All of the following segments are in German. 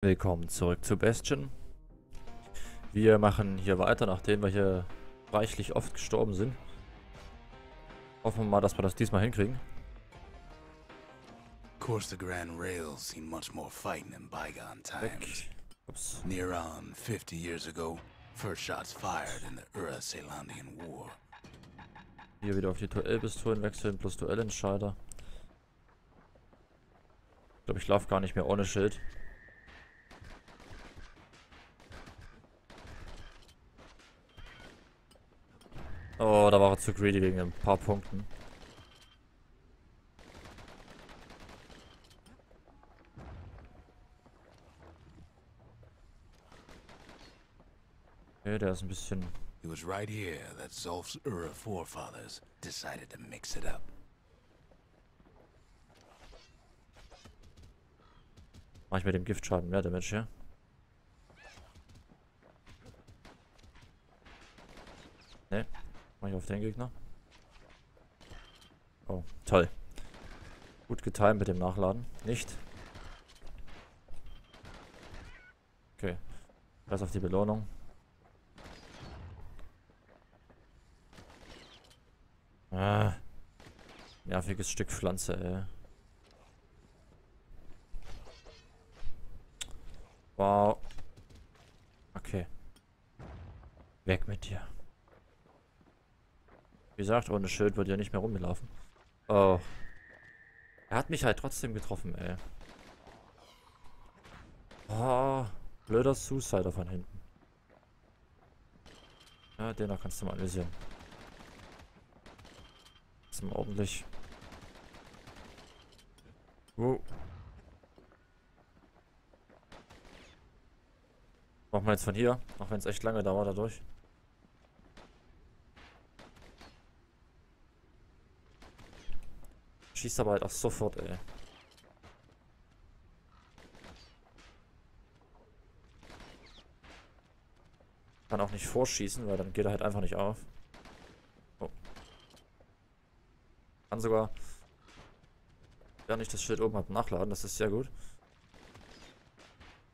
Willkommen zurück zu Bastion. Wir machen hier weiter, nachdem wir hier reichlich oft gestorben sind. Hoffen wir mal, dass wir das diesmal hinkriegen. Of course, the Grand Rails seen much more fighting in bygone times. Ups. Near on 50 years ago, first shots fired in the Ura-Celandian War. Hier wieder auf die Duellpistolen wechseln, plus Duellentscheider. Ich glaube, ich laufe gar nicht mehr ohne Schild. Oh, da war er zu greedy wegen ein paar Punkten. Okay, der ist ein bisschen... It was right here that Zolf's Ura forefathers decided to mix it up. Mach ich mit dem Giftschaden mehr Damage hier? Ne, mach ich auf den Gegner. Oh, toll. Gut getimt mit dem Nachladen. Nicht. Okay. Pass auf die Belohnung. Ah. Nerviges Stück Pflanze, ey. Wow. Okay. Weg mit dir. Wie gesagt, ohne Schild wird ja nicht mehr rumgelaufen. Oh. Er hat mich halt trotzdem getroffen, ey. Oh. Blöder Suicider von hinten. Ja, den da kannst du mal analysieren. Das ist mal ordentlich. Machen wir jetzt von hier, auch wenn es echt lange dauert dadurch. Schießt aber halt auch sofort, ey. Kann auch nicht vorschießen, weil dann geht er halt einfach nicht auf. Oh. Kann sogar, während ich das Schild oben habe, nachladen. Das ist sehr gut.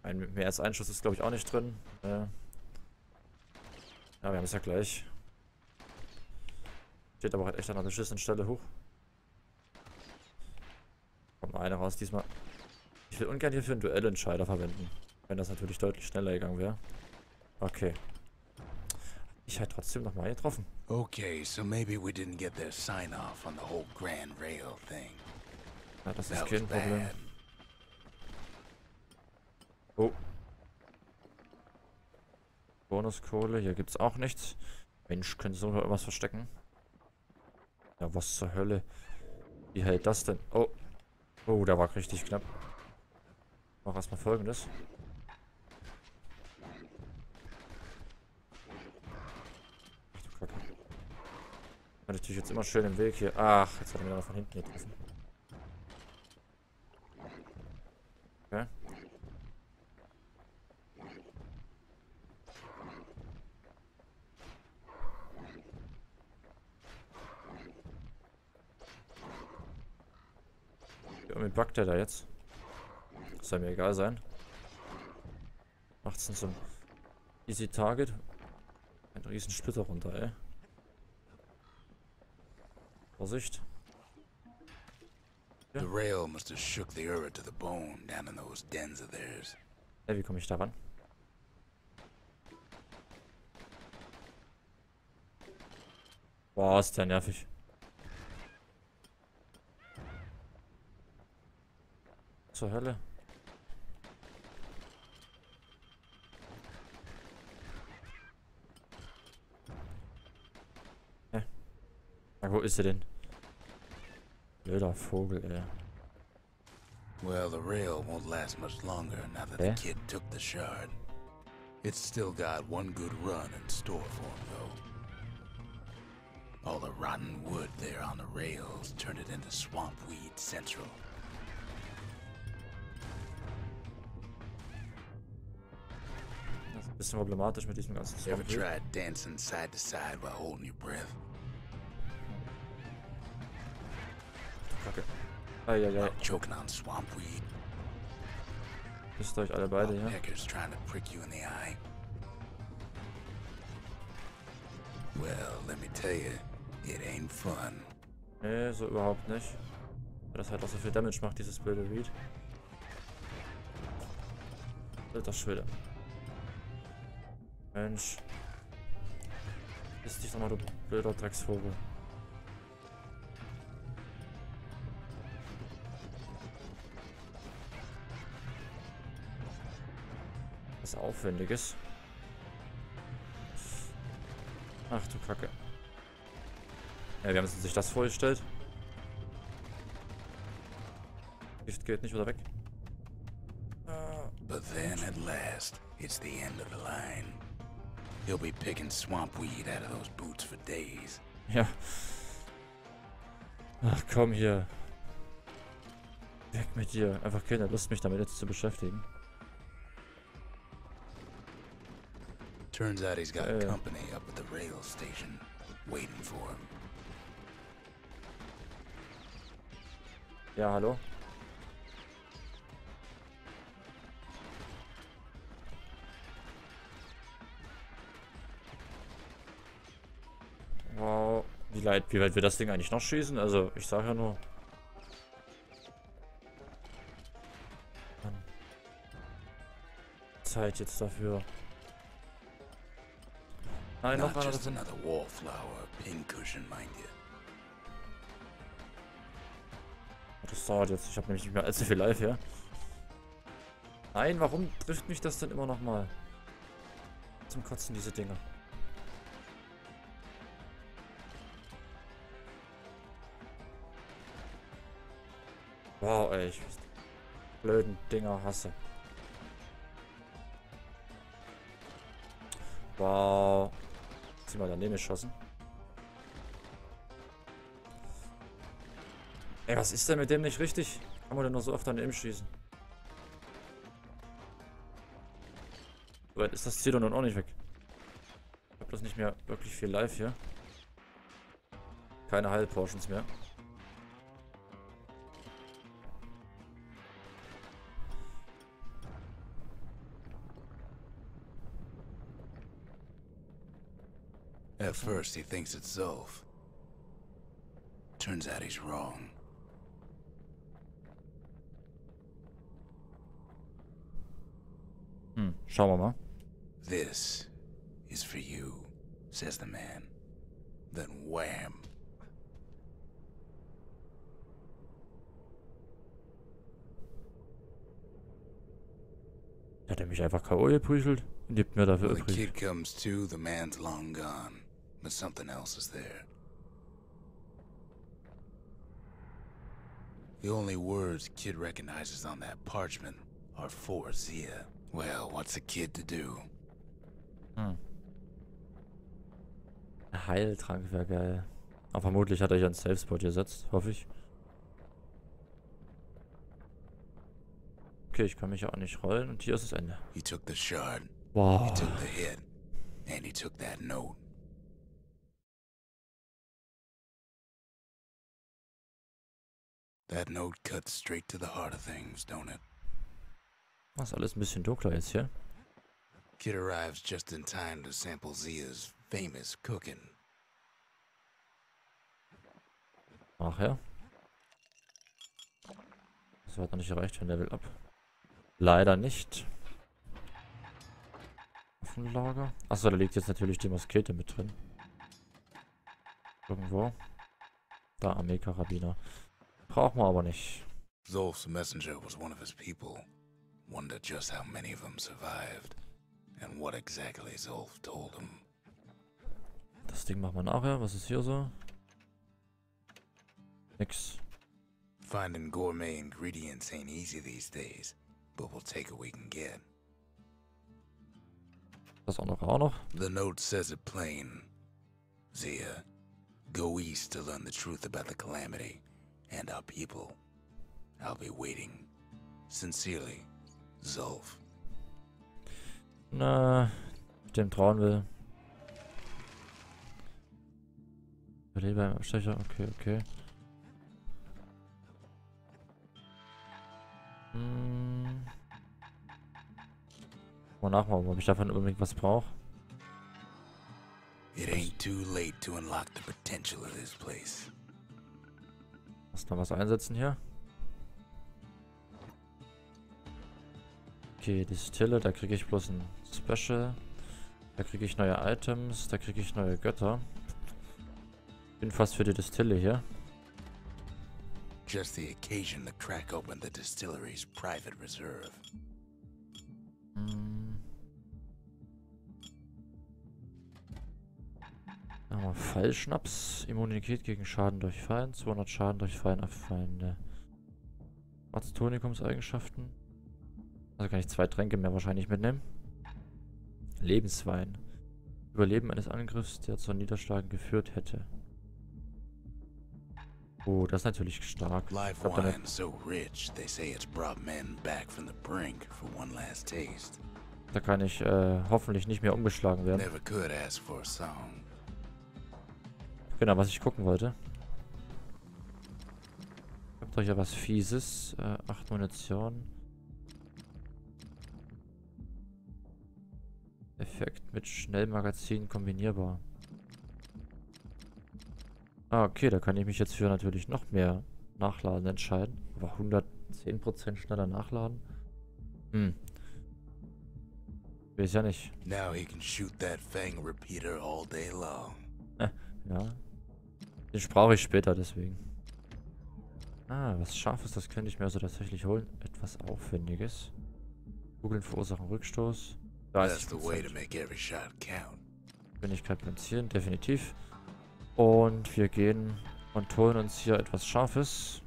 Mehr als ein Schuss ist, glaube ich, auch nicht drin. Ja, wir haben es ja gleich. Steht aber halt echt an einer beschissenen Stelle hoch. Kommt mal eine raus diesmal. Ich will ungern hier für einen Duellentscheider verwenden. Wenn das natürlich deutlich schneller gegangen wäre. Okay. Ich halt trotzdem nochmal getroffen. Okay, so maybe we didn't get their sign-off on the whole Grand Rail thing. Ja, das ist That kein was Problem. bad. Oh. Bonuskohle, hier gibt's auch nichts. Mensch, können sie noch irgendwas verstecken? Ja, was zur Hölle? Wie hält das denn? Oh. Oh, der war richtig knapp. Mach erstmal Folgendes. Ach du Kacke. War natürlich jetzt immer schön im Weg hier. Ach, jetzt hat er mir noch von hinten getroffen. Okay. Womit backt der da jetzt? Soll mir egal sein. Macht's denn so ein Easy Target? Ein riesen Splitter runter, ey. Vorsicht. The rail must have shook the Ura to the bone down in those dens of theirs. Ey, wie komme ich da ran? Boah, ist der nervig. Zur Hölle. Hä? Na, wo ist sie denn? Blöder Vogel, ey. Well, the rail won't last much longer now that the kid took the shard. It's still got one good run in store for him, though. All the rotten wood there on the rails turned it into swamp weed central. Das ist ein bisschen problematisch mit diesem ganzen Ever Swamp. tried dancing side to side while holding your breath? Kacke. Eieiei. Choking on swamp weed? Wisst euch alle beide, ja? Pecker's trying to prick you in the eye. Well, let me tell you, it ain't fun. Nee, so überhaupt nicht. Weil das halt auch so viel Damage macht, dieses blöde Read. Alter Schwede. Mensch. Ist dich doch mal, du blöder Drecksvogel. Was Aufwendiges. Ach du Kacke. Ja, wir haben sich das vorgestellt. Gift geht nicht wieder weg. But then at last, it's the end of the line. He'll be picking swamp weed out of those boots for days. Ja. Ach komm hier. Weg mit dir. Einfach keine Lust, mich damit jetzt zu beschäftigen. Turns out he's got company up at the rail station, waiting for him. Ja, hallo? Wow. Wie weit wir das Ding eigentlich noch schießen? Also, ich sage ja nur. Mann. Zeit jetzt dafür. Nein, noch einer. Just another wallflower, pincushion, mind you. Das dauert jetzt. Ich habe nämlich nicht mehr allzu viel Life hier. Nein, warum trifft mich das denn immer noch mal? Zum Kotzen, diese Dinger. Wow, ey, ich die blöden Dinger hasse. Wow. Zieh mal daneben geschossen. Ey, was ist denn mit dem nicht richtig? Kann man denn nur so oft daneben schießen? So weit ist das Ziel doch nun auch nicht weg. Ich hab bloß nicht mehr wirklich viel Life hier. Keine Heilportions mehr. At first he thinks it's Zolf. Turns out he's wrong. Schauen wir mal. This is for you, says the man. Then wham. Hat er mich einfach K.O. geprügelt und gibt mir dafür When the übrig. kid comes to, the man's long gone, but something else is there. The only words kid recognizes on that parchment are for Zia. Well, what's a kid to do? Heiltrank wäre geil. Aber vermutlich hat er hier einen Safe Spot gesetzt, hoffe ich. Okay, ich kann mich ja auch nicht rollen und hier ist das Ende. He took the shard. Wow. He took the hit. And he took that note. That note cuts straight to the heart of things, don't it? Das ist alles ein bisschen dunkler jetzt hier. Kid arrives just in time to sample Zia's famous cooking. Ach ja. Das hat noch nicht erreicht für ein Level Up. Leider nicht. Waffenlager. Achso, da liegt jetzt natürlich die Muskete mit drin. Irgendwo. Da, Armeekarabiner. Brauchen wir aber nicht. Zolf's messenger was one of his people. Wondered just how many of them survived. And what exactly Zolf told him. Das Ding machen wir nachher. Was ist hier so? Nix. Finding gourmet ingredients ain't easy these days, but we'll take what we can get. Das auch noch. The note says it plain. Zia, go east to learn the truth about the calamity and our people. I'll be waiting. Sincerely, Zolf. Na, ich dem trauen will. Überlebe beim Abstecher. Okay. Mal nachmachen, ob ich davon unbedingt was brauche. It ain't too late to unlock the potential of this place. Lass noch was einsetzen hier. Okay, Distille, da kriege ich bloß ein Special. Da kriege ich neue Items, da kriege ich neue Götter. Bin fast für die Distille hier. Just the occasion to crack open the distillery's private reserve. Fallschnaps, Immunität gegen Schaden durch Fallen, 200 Schaden durch Fallen abfallende Arztonikumseigenschaften. Also kann ich 2 Tränke mehr wahrscheinlich mitnehmen. Lebenswein. Überleben eines Angriffs, der zur Niederschlagen geführt hätte. Oh, das ist natürlich stark. Live wine so rich, they say it's brought men back from the brink for one last taste. Da kann ich hoffentlich nicht mehr umgeschlagen werden. Never could ask for a song. Genau, was ich gucken wollte. Ich hab doch hier was Fieses. 8 Munition. Effekt mit Schnellmagazin kombinierbar. Ah, okay, da kann ich mich jetzt für natürlich noch mehr Nachladen entscheiden. Aber 110% schneller nachladen. Weiß ja nicht. Now he can shoot that fang repeater all day long. Ja. Den brauche ich später, deswegen. Ah, was Scharfes, das könnte ich mir also tatsächlich holen. Etwas Aufwendiges. Kugeln verursachen Rückstoß. Da ist Geschwindigkeit platzieren, definitiv. Und wir gehen und holen uns hier etwas Scharfes.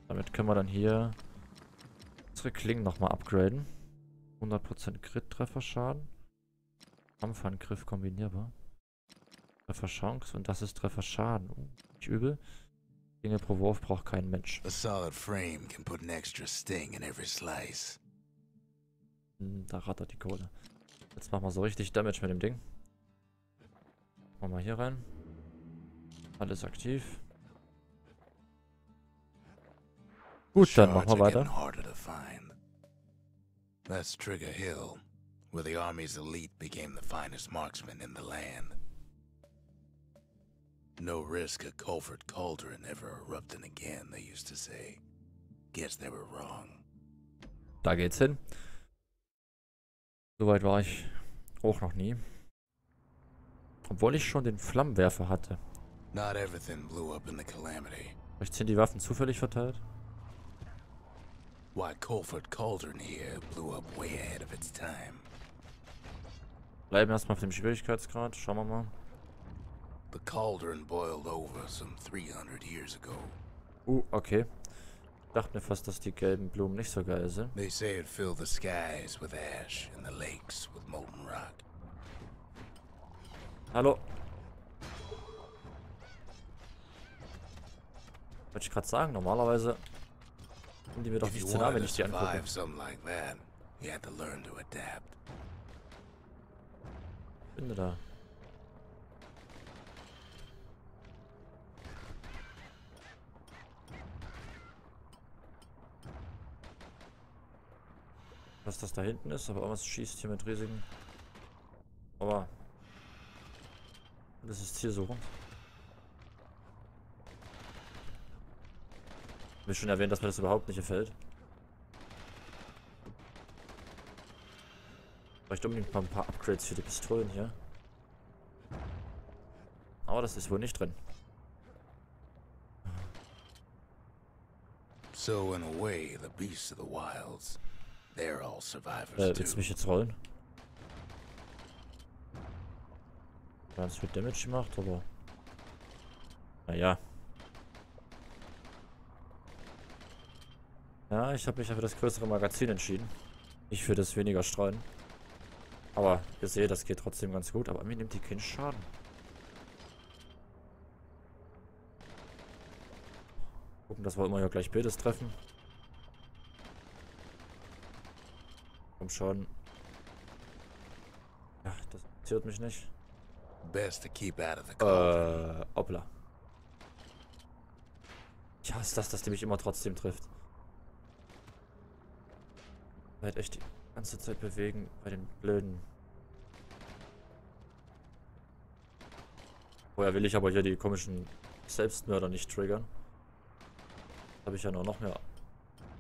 Damit können wir dann hier unsere Klingen nochmal upgraden. 100% Crit-Trefferschaden. Kampfangriff kombinierbar. Trefferchance und das ist Trefferschaden. Nicht übel. Dinge pro Wurf braucht kein Mensch. A solid frame can put an extra sting in every slice. Da rattert die Kohle. Jetzt machen wir so richtig Damage mit dem Ding. Machen wir hier rein. Alles aktiv. Gut, dann machen wir weiter. That's Trigger Hill, where the Army's elite became the finest marksmen in the land. No risk of Culford Cauldron ever erupting again, they used to say. Guess they were wrong. Da geht's hin. Soweit war ich auch noch nie. Obwohl ich schon den Flammenwerfer hatte. Not everything blew up in the calamity. Vielleicht sind die Waffen zufällig verteilt. Why Culford Cauldron here blew up way ahead of its time. Bleiben erstmal auf dem Schwierigkeitsgrad. Schauen wir mal. The cauldron boiled over some 300 years ago. Okay. Ich dachte mir fast, dass die gelben Blumen nicht so geil sind. They say it filled the skies with ash and the lakes with molten rock. Hallo. Wollte ich gerade sagen, normalerweise kommen die mir doch nicht zu nah, wenn ich die angucke. Finde da. Was das da hinten ist, aber irgendwas schießt hier mit riesigen. Aber das ist hier so rum. Ich will schon erwähnen, dass mir das überhaupt nicht gefällt. Vielleicht unbedingt mal ein paar Upgrades für die Pistolen hier. Aber das ist wohl nicht drin. So in a way, the beasts of the wilds, they're all survivors willst du mich jetzt rollen? Ganz viel Damage gemacht, aber naja. Ja, ich habe mich ja für das größere Magazin entschieden. Nicht für das weniger Streuen. Aber ihr seht, das geht trotzdem ganz gut. Aber mir nimmt die keinen Schaden. Gucken, dass wir immer ja gleich Bildes treffen. Komm schon. Ja, das interessiert mich nicht. Best to keep out of the hoppla. Ja, ist das, dass die mich immer trotzdem trifft. Halt echt die ganze Zeit bewegen bei den blöden. Vorher will ich aber hier die komischen Selbstmörder nicht triggern. Habe ich ja noch mehr,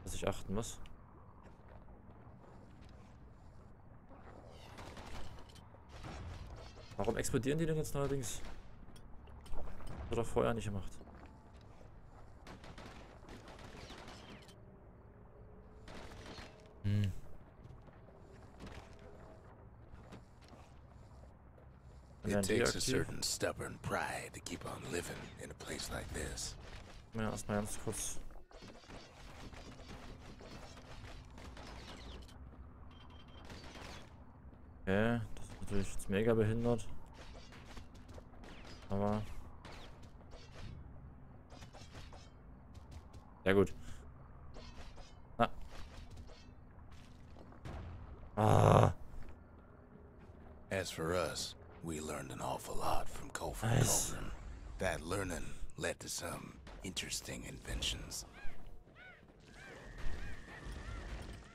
dass ich achten muss. Warum explodieren die denn jetzt neuerdings? Oder vorher nicht gemacht? Hm. It takes a certain stubborn pride to keep on living in a place like this. Ja, erstmal ganz kurz. Okay, das ist natürlich jetzt mega behindert. Aber. Ja, gut. Na. Ah. As for us, we learned an awful lot from Kofa and Nice. Colburn. That learning led to some interesting inventions.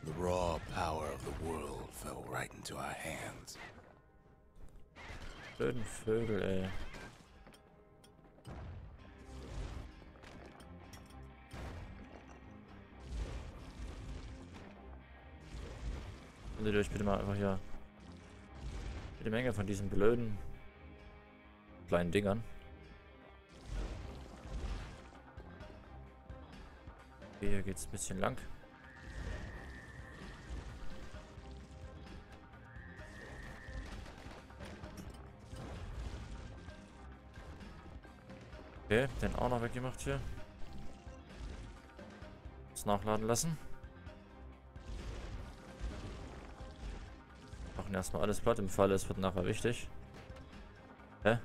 The raw power of the world fell right into our hands. Blöden Vögel, ey. Findet ihr euch bitte mal einfach hier jede Menge von diesen blöden kleinen Dingern. Okay, hier geht's ein bisschen lang. Okay, den auch noch weggemacht hier. Das nachladen lassen. Machen erstmal alles platt im Falle, es wird nachher wichtig. Hä?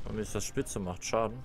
Warum ist das spitze? Macht Schaden.